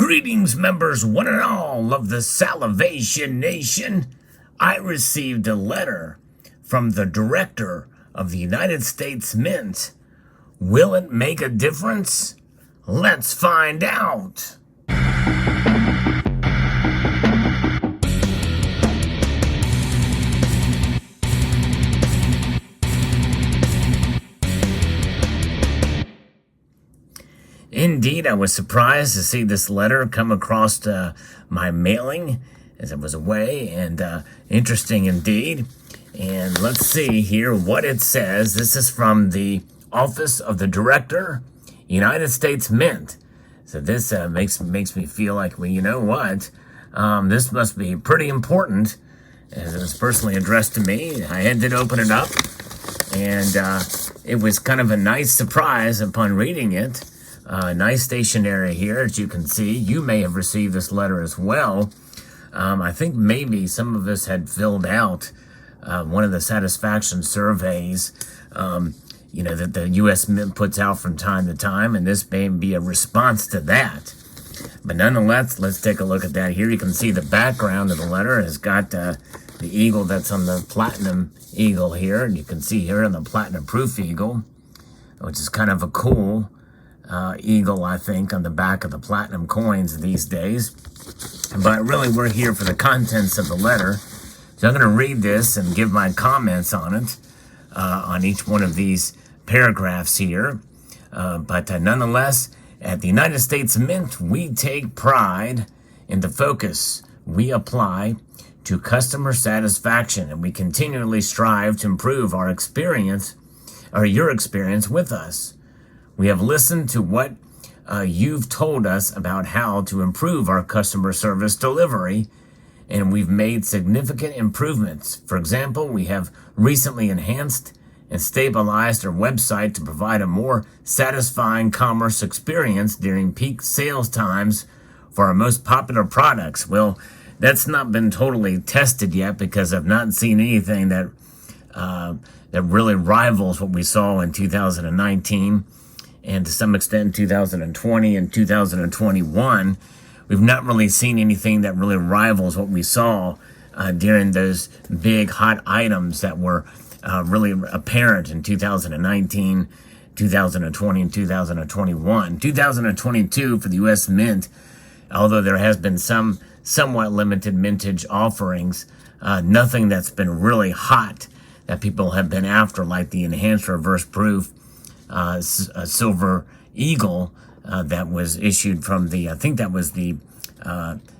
Greetings, members, one and all of the Salivation Nation. I received a letter from the director of the United States Mint. Will it make a difference? Let's find out. Indeed, I was surprised to see this letter come across my mailing as I was away, and interesting indeed. And let's see here what it says. This is from the Office of the Director, United States Mint. So this makes me feel like, well, you know what? This must be pretty important, as it was personally addressed to me. I did open it up, and it was kind of a nice surprise upon reading it. Nice stationery here, as you can see. You may have received this letter as well. I think maybe some of us had filled out one of the satisfaction surveys, that the U.S. Mint puts out from time to time, and this may be a response to that. But nonetheless, let's take a look at that here. You can see the background of the letter has got the eagle that's on the platinum eagle here, and you can see here on the platinum proof eagle, which is kind of a cool eagle, I think, on the back of the platinum coins these days. But really, we're here for the contents of the letter. So I'm going to read this and give my comments on it, on each one of these paragraphs here. But nonetheless, at the United States Mint, we take pride in the focus we apply to customer satisfaction, and we continually strive to improve our experience, or your experience with us. We have listened to what you've told us about how to improve our customer service delivery, and we've made significant improvements. For example, we have recently enhanced and stabilized our website to provide a more satisfying commerce experience during peak sales times for our most popular products. Well, that's not been totally tested yet, because I've not seen anything that really rivals what we saw in 2019. And to some extent, 2020 and 2021, we've not really seen anything that really rivals what we saw during those big hot items that were really apparent in 2019, 2020, and 2021. 2022 for the U.S. Mint, although there has been some somewhat limited mintage offerings, nothing that's been really hot that people have been after, like the enhanced reverse proof silver eagle that was issued from I think that was the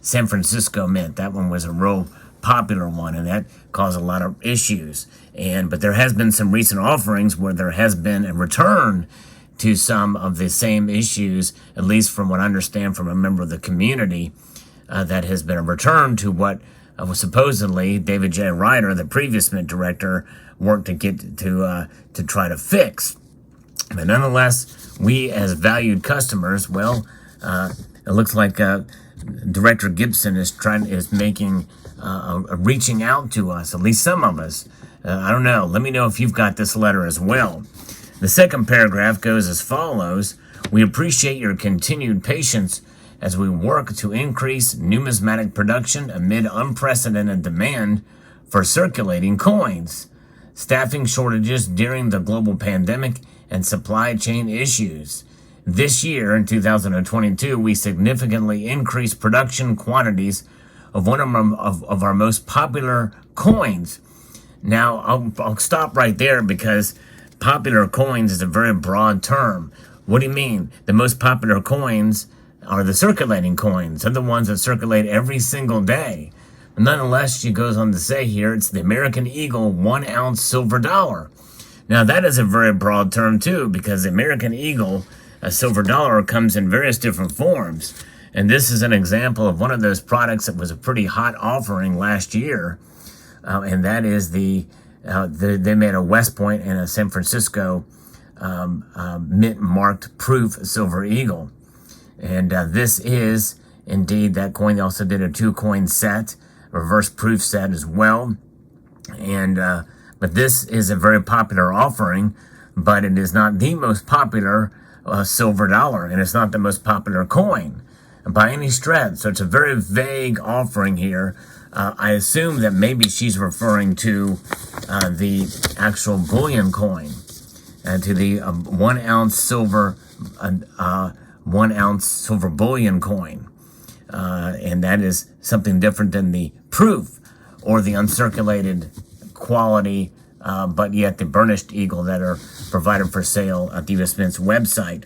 San Francisco Mint. That one was a real popular one, and that caused a lot of issues. But there has been some recent offerings where there has been a return to some of the same issues, at least from what I understand from a member of the community, that has been a return to what was supposedly David J. Ryder, the previous Mint director, worked to get to try to fix. But nonetheless, we as valued customers, well, it looks like Director Gibson is making reaching out to us, at least some of us. I don't know. Let me know if you've got this letter as well. The second paragraph goes as follows. We appreciate your continued patience as we work to increase numismatic production amid unprecedented demand for circulating coins, staffing shortages during the global pandemic, and supply chain issues. This year, in 2022, we significantly increased production quantities of one of our most popular coins. Now, I'll stop right there, because popular coins is a very broad term. What do you mean? The most popular coins are the circulating coins. They're the ones that circulate every single day. Nonetheless, she goes on to say here, it's the American Eagle 1 ounce silver dollar. Now, that is a very broad term, too, because the American Eagle, a silver dollar, comes in various different forms. And this is an example of one of those products that was a pretty hot offering last year. And that is they made a West Point and a San Francisco mint-marked proof silver eagle. And this is indeed that coin. They also did a 2-coin set, reverse proof set as well. But this is a very popular offering, but it is not the most popular silver dollar, and it's not the most popular coin. by any stretch. So it's a very vague offering here. I assume that maybe she's referring to the actual bullion coin, to the 1 ounce silver, 1 ounce silver bullion coin. And that is something different than the proof or the uncirculated quality, but yet the burnished eagle that are provided for sale at the US Mint's website.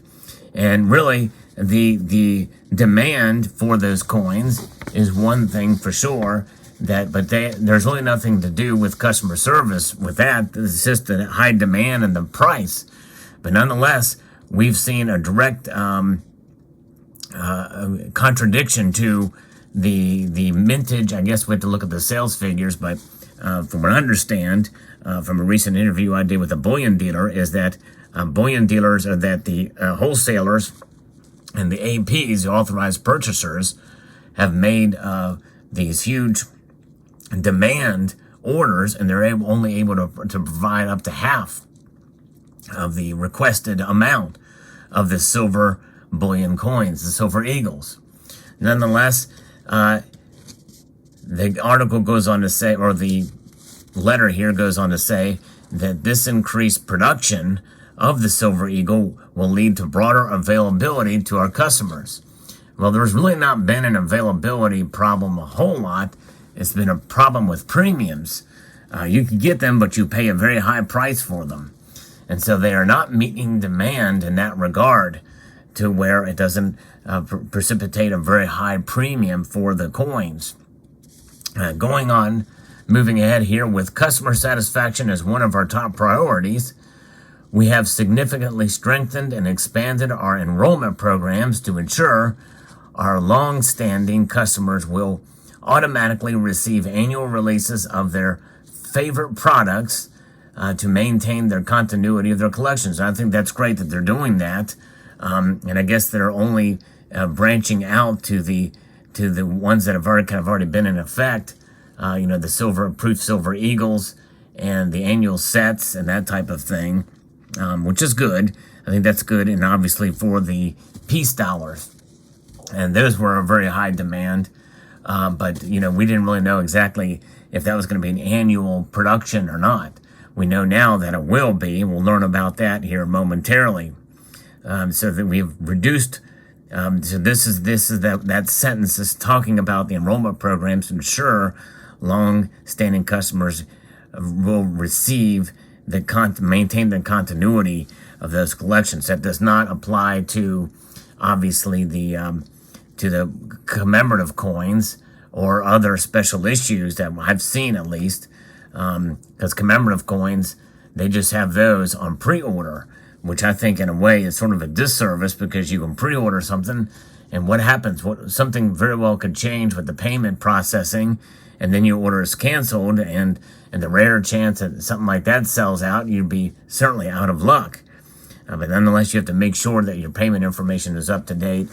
And really, the demand for those coins is one thing for sure, but there's really nothing to do with customer service with that. It's just the high demand and the price. But nonetheless, we've seen a direct contradiction to the mintage. I guess we have to look at the sales figures, but from what I understand from a recent interview I did with a bullion dealer, is that bullion dealers are that the wholesalers and the APs, the authorized purchasers, have made these huge demand orders, and they're only able to provide up to half of the requested amount of the silver bullion coins, the silver eagles. Nonetheless, the article goes on to say, or the letter here goes on to say, that this increased production of the silver eagle will lead to broader availability to our customers. Well, there's really not been an availability problem a whole lot. It's been a problem with premiums. You can get them, but you pay a very high price for them. And so they are not meeting demand in that regard, to where it doesn't precipitate a very high premium for the coins. Going on, moving ahead here with customer satisfaction as one of our top priorities, we have significantly strengthened and expanded our enrollment programs to ensure our long-standing customers will automatically receive annual releases of their favorite products to maintain their continuity of their collections. I think that's great that they're doing that. And I guess they're only branching out to the ones that have already been in effect. The proof silver eagles and the annual sets and that type of thing, which is good. I think that's good, and obviously for the peace dollars, and those were a very high demand. But we didn't really know exactly if that was going to be an annual production or not. We know now that it will be. We'll learn about that here momentarily. So that we've reduced. So this is that sentence is talking about the enrollment programs to ensure long-standing customers will receive maintain the continuity of those collections. That does not apply to obviously the commemorative coins or other special issues that I've seen, at least, because commemorative coins, they just have those on pre-order, which I think in a way is sort of a disservice, because you can pre-order something, and what happens? Something very well could change with the payment processing, and then your order is canceled, and the rare chance that something like that sells out, you'd be certainly out of luck. But nonetheless, you have to make sure that your payment information is up to date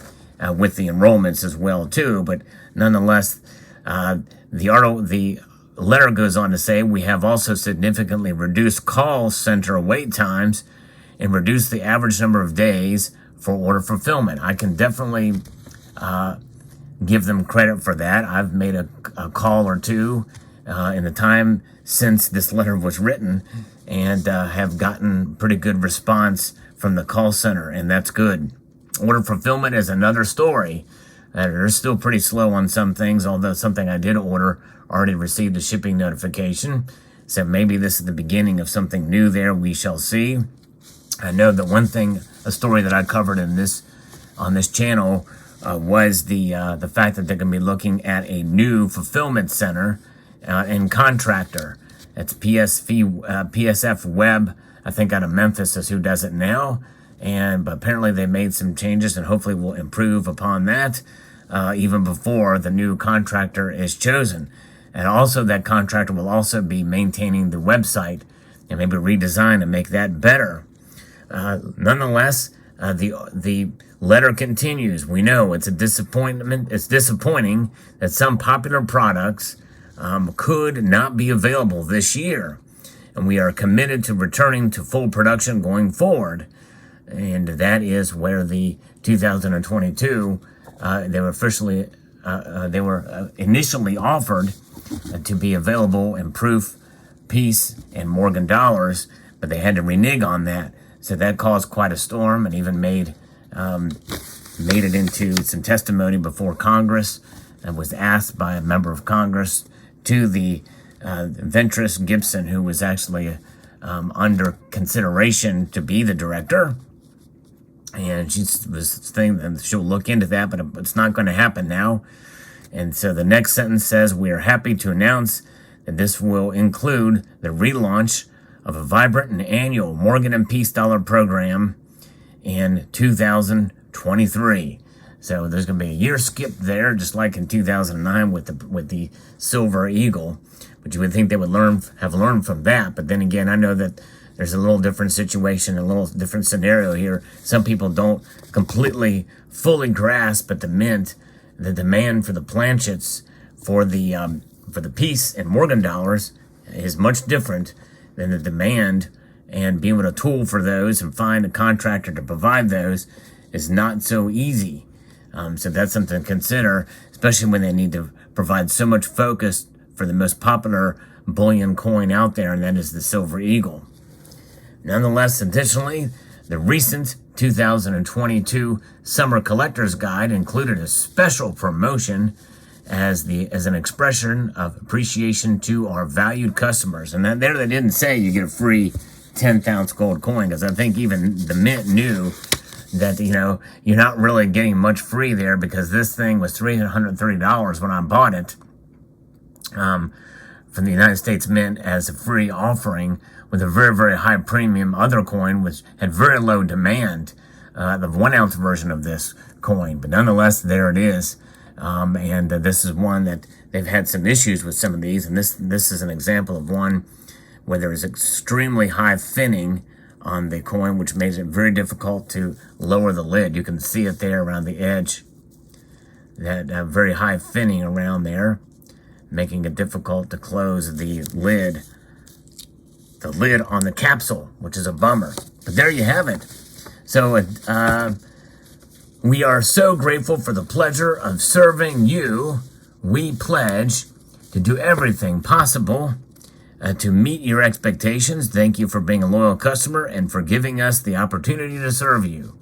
with the enrollments as well too. But nonetheless, the letter goes on to say, we have also significantly reduced call center wait times and reduced the average number of days for order fulfillment. I can definitely give them credit for that. I've made a call or two in the time since this letter was written, and have gotten pretty good response from the call center, and that's good. Order fulfillment is another story. They're still pretty slow on some things, although something I did order already received a shipping notification. So maybe this is the beginning of something new there. We shall see. I know that a story that I covered on this channel was the fact that they're going to be looking at a new fulfillment center and contractor. It's PSF Web, I think, out of Memphis is who does it now. But apparently they made some changes, and hopefully will improve upon that even before the new contractor is chosen. And also that contractor will also be maintaining the website and maybe redesign and make that better. Nonetheless, the letter continues. We know it's a disappointment. It's disappointing that some popular products could not be available this year, and we are committed to returning to full production going forward. And that is where the 2022 they were initially offered to be available in Proof, Peace, and Morgan dollars, but they had to renege on that. So that caused quite a storm, and even made it into some testimony before Congress, and was asked by a member of Congress to the Ventress Gibson, who was actually under consideration to be the director. And she was saying that she'll look into that, but it's not going to happen now. And so the next sentence says, "We are happy to announce that this will include the relaunch of a vibrant and annual Morgan and Peace dollar program in 2023. So there's going to be a year skip there, just like in 2009 with the Silver Eagle. But you would think they would have learned from that. But then again, I know that there's a little different situation, a little different scenario here. Some people don't completely, fully grasp at the Mint the demand for the planchets for the Peace and Morgan dollars is much different than the demand, and being a tool for those and find a contractor to provide those is not so easy. So that's something to consider, especially when they need to provide so much focus for the most popular bullion coin out there, and that is the Silver Eagle. Nonetheless, additionally, the recent 2022 Summer Collector's Guide included a special promotion as an expression of appreciation to our valued customers. And then there they didn't say you get a free 10th ounce gold coin, because I think even the Mint knew that, you're not really getting much free there, because this thing was $330 when I bought it from the United States Mint as a free offering, with a very, very high premium other coin, which had very low demand, the 1 ounce version of this coin. But nonetheless, there it is. And this is one that they've had some issues with some of these. And this is an example of one where there is extremely high thinning on the coin, which makes it very difficult to lower the lid. You can see it there around the edge, that very high thinning around there, making it difficult to close the lid on the capsule, which is a bummer. But there you have it. So we are so grateful for the pleasure of serving you. We pledge to do everything possible to meet your expectations. Thank you for being a loyal customer and for giving us the opportunity to serve you.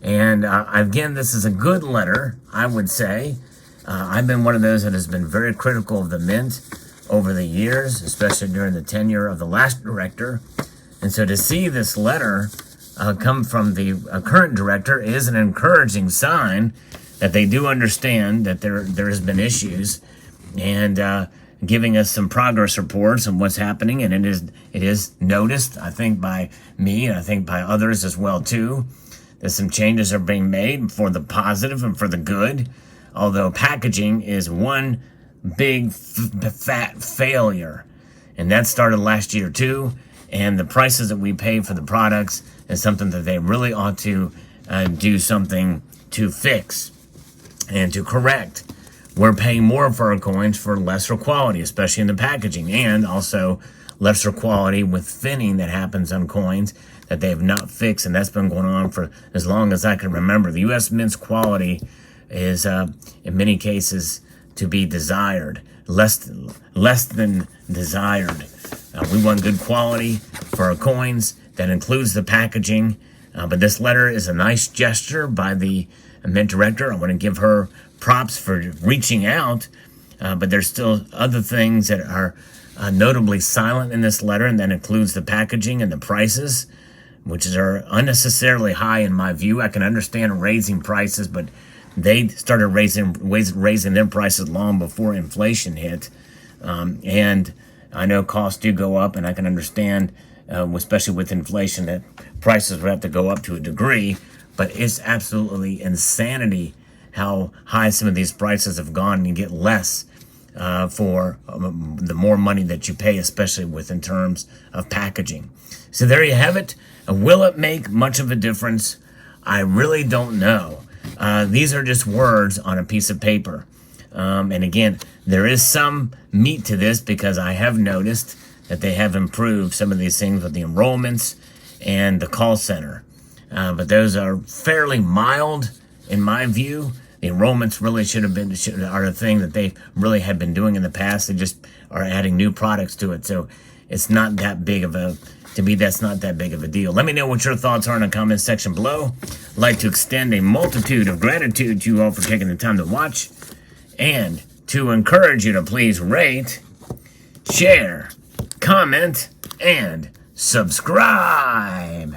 And again, this is a good letter, I would say. I've been one of those that has been very critical of the Mint over the years, especially during the tenure of the last director. And so to see this letter come from the current director is an encouraging sign that they do understand that there has been issues, and giving us some progress reports on what's happening. And it is noticed, I think, by me, and I think by others as well too, that some changes are being made for the positive and for the good. Although packaging is one big fat failure, and that started last year too. And the prices that we pay for the products is something that they really ought to do something to fix and to correct. We're paying more for our coins for lesser quality, especially in the packaging, and also lesser quality with thinning that happens on coins that they have not fixed, and that's been going on for as long as I can remember. The U.S. Mint's quality is, in many cases, to be desired, less than desired. We want good quality for our coins. That includes the packaging. But this letter is a nice gesture by the Mint director. I want to give her props for reaching out. But there's still other things that are notably silent in this letter, and that includes the packaging and the prices, which are unnecessarily high in my view. I can understand raising prices, but they started raising their prices long before inflation hit. And I know costs do go up, and I can understand, especially with inflation, that prices would have to go up to a degree. But it's absolutely insanity how high some of these prices have gone, and you get less for the more money that you pay, especially in terms of packaging. So there you have it. Will it make much of a difference? I really don't know. These are just words on a piece of paper. And again, there is some meat to this, because I have noticed that they have improved some of these things with the enrollments and the call center. But those are fairly mild in my view. The enrollments really are a thing that they really had been doing in the past. They just are adding new products to it. So it's not that big of a, to me, that's not that big of a deal. Let me know what your thoughts are in the comments section below. I'd like to extend a multitude of gratitude to you all for taking the time to watch, and to encourage you to please rate, share, comment, and subscribe.